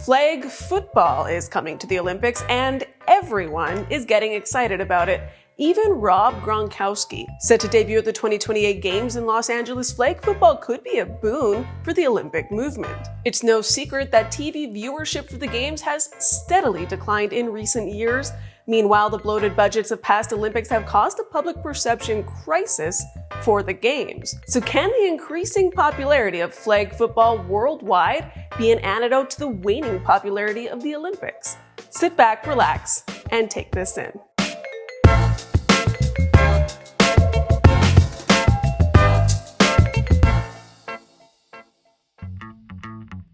Flag football is coming to the Olympics, and everyone is getting excited about it. Even Rob Gronkowski. Set to debut at the 2028 Games in Los Angeles, flag football could be a boon for the Olympic movement. It's no secret that TV viewership for the Games has steadily declined in recent years. Meanwhile, the bloated budgets of past Olympics have caused a public perception crisis for the Games. So can the increasing popularity of flag football worldwide be an antidote to the waning popularity of the Olympics? Sit back, relax, and take this in.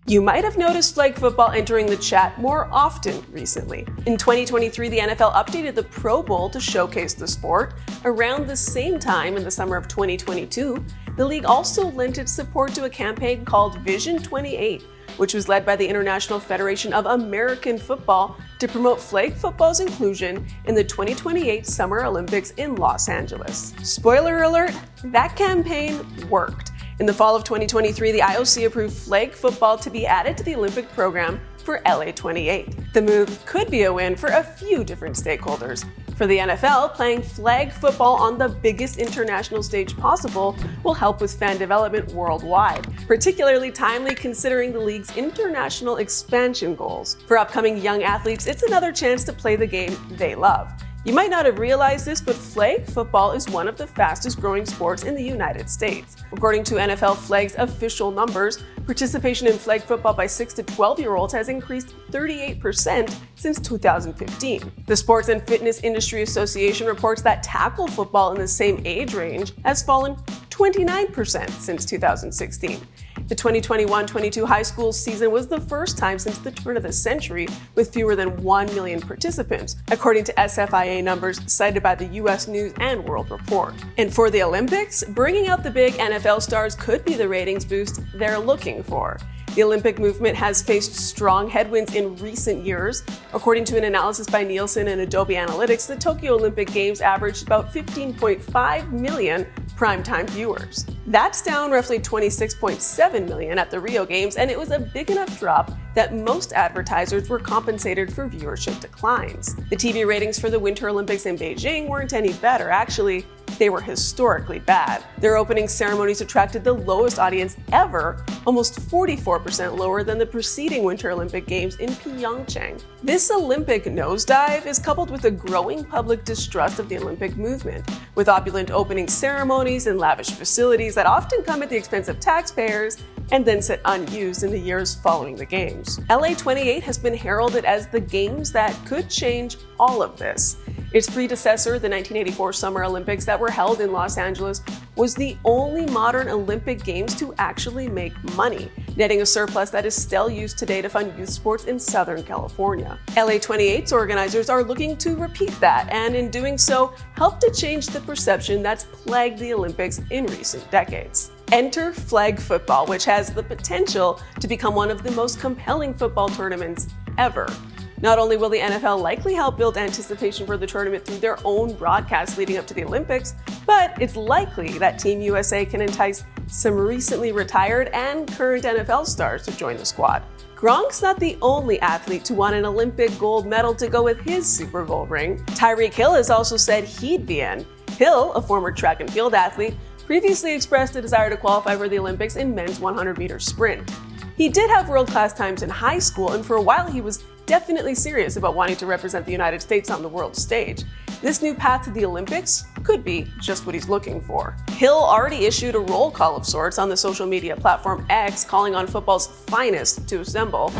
You might have noticed flag football entering the chat more often recently. In 2023, the NFL updated the Pro Bowl to showcase the sport. Around the same time, in the summer of 2022, the league also lent its support to a campaign called Vision 28, which was led by the International Federation of American Football to promote flag football's inclusion in the 2028 Summer Olympics in Los Angeles. Spoiler alert, that campaign worked. In the fall of 2023, the IOC approved flag football to be added to the Olympic program for LA 28. The move could be a win for a few different stakeholders. For the NFL, playing flag football on the biggest international stage possible will help with fan development worldwide, particularly timely considering the league's international expansion goals. For upcoming young athletes, it's another chance to play the game they love. You might not have realized this, but flag football is one of the fastest growing sports in the United States. According to NFL Flag's official numbers, participation in flag football by 6 to 12-year-olds has increased 38% since 2015. The Sports and Fitness Industry Association reports that tackle football in the same age range has fallen 29% since 2016. The 2021-22 high school season was the first time since the turn of the century with fewer than 1 million participants, according to SFIA numbers cited by the U.S. News and World Report. And for the Olympics, bringing out the big NFL stars could be the ratings boost they're looking for. The Olympic movement has faced strong headwinds in recent years. According to an analysis by Nielsen and Adobe Analytics, the Tokyo Olympic Games averaged about 15.5 million primetime viewers. That's down roughly 26.7 million at the Rio Games, and it was a big enough drop that most advertisers were compensated for viewership declines. The TV ratings for the Winter Olympics in Beijing weren't any better. Actually, they were historically bad. Their opening ceremonies attracted the lowest audience ever, almost 44% lower than the preceding Winter Olympic Games in Pyeongchang. This Olympic nosedive is coupled with a growing public distrust of the Olympic movement, with opulent opening ceremonies and lavish facilities that often come at the expense of taxpayers and then sit unused in the years following the Games. LA 28 has been heralded as the Games that could change all of this. Its predecessor, the 1984 Summer Olympics that were held in Los Angeles, was the only modern Olympic Games to actually make money, netting a surplus that is still used today to fund youth sports in Southern California. LA 28's organizers are looking to repeat that, and in doing so, help to change the perception that's plagued the Olympics in recent decades. Enter flag football, which has the potential to become one of the most compelling football tournaments ever. Not only will the NFL likely help build anticipation for the tournament through their own broadcast leading up to the Olympics, but it's likely that Team USA can entice some recently retired and current NFL stars to join the squad. Gronk's not the only athlete to want an Olympic gold medal to go with his Super Bowl ring. Tyreek Hill has also said he'd be in. Hill, a former track and field athlete, previously expressed a desire to qualify for the Olympics in men's 100-meter sprint. He did have world-class times in high school, and for a while he was definitely serious about wanting to represent the United States on the world stage. This new path to the Olympics could be just what he's looking for. Hill already issued a roll call of sorts on the social media platform X, calling on football's finest to assemble.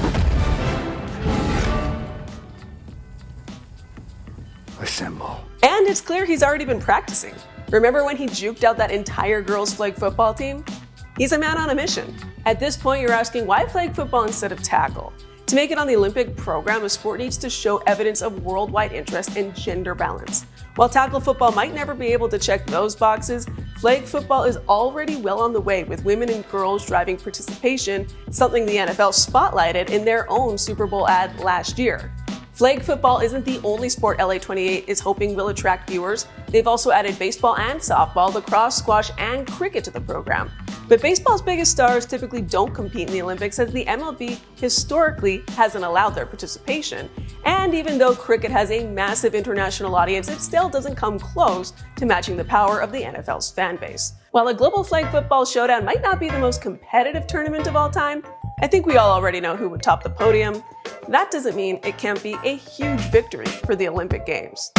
And it's clear he's already been practicing. Remember when he juked out that entire girls' flag football team? He's a man on a mission. At this point, you're asking, why flag football instead of tackle? To make it on the Olympic program, a sport needs to show evidence of worldwide interest and gender balance. While tackle football might never be able to check those boxes, flag football is already well on the way, with women and girls driving participation, something the NFL spotlighted in their own Super Bowl ad last year. Flag football isn't the only sport LA28 is hoping will attract viewers. They've also added baseball and softball, lacrosse, squash, and cricket to the program. But baseball's biggest stars typically don't compete in the Olympics, as the MLB historically hasn't allowed their participation. And even though cricket has a massive international audience, it still doesn't come close to matching the power of the NFL's fan base. While a global flag football showdown might not be the most competitive tournament of all time, I think we all already know who would top the podium. That doesn't mean it can't be a huge victory for the Olympic Games.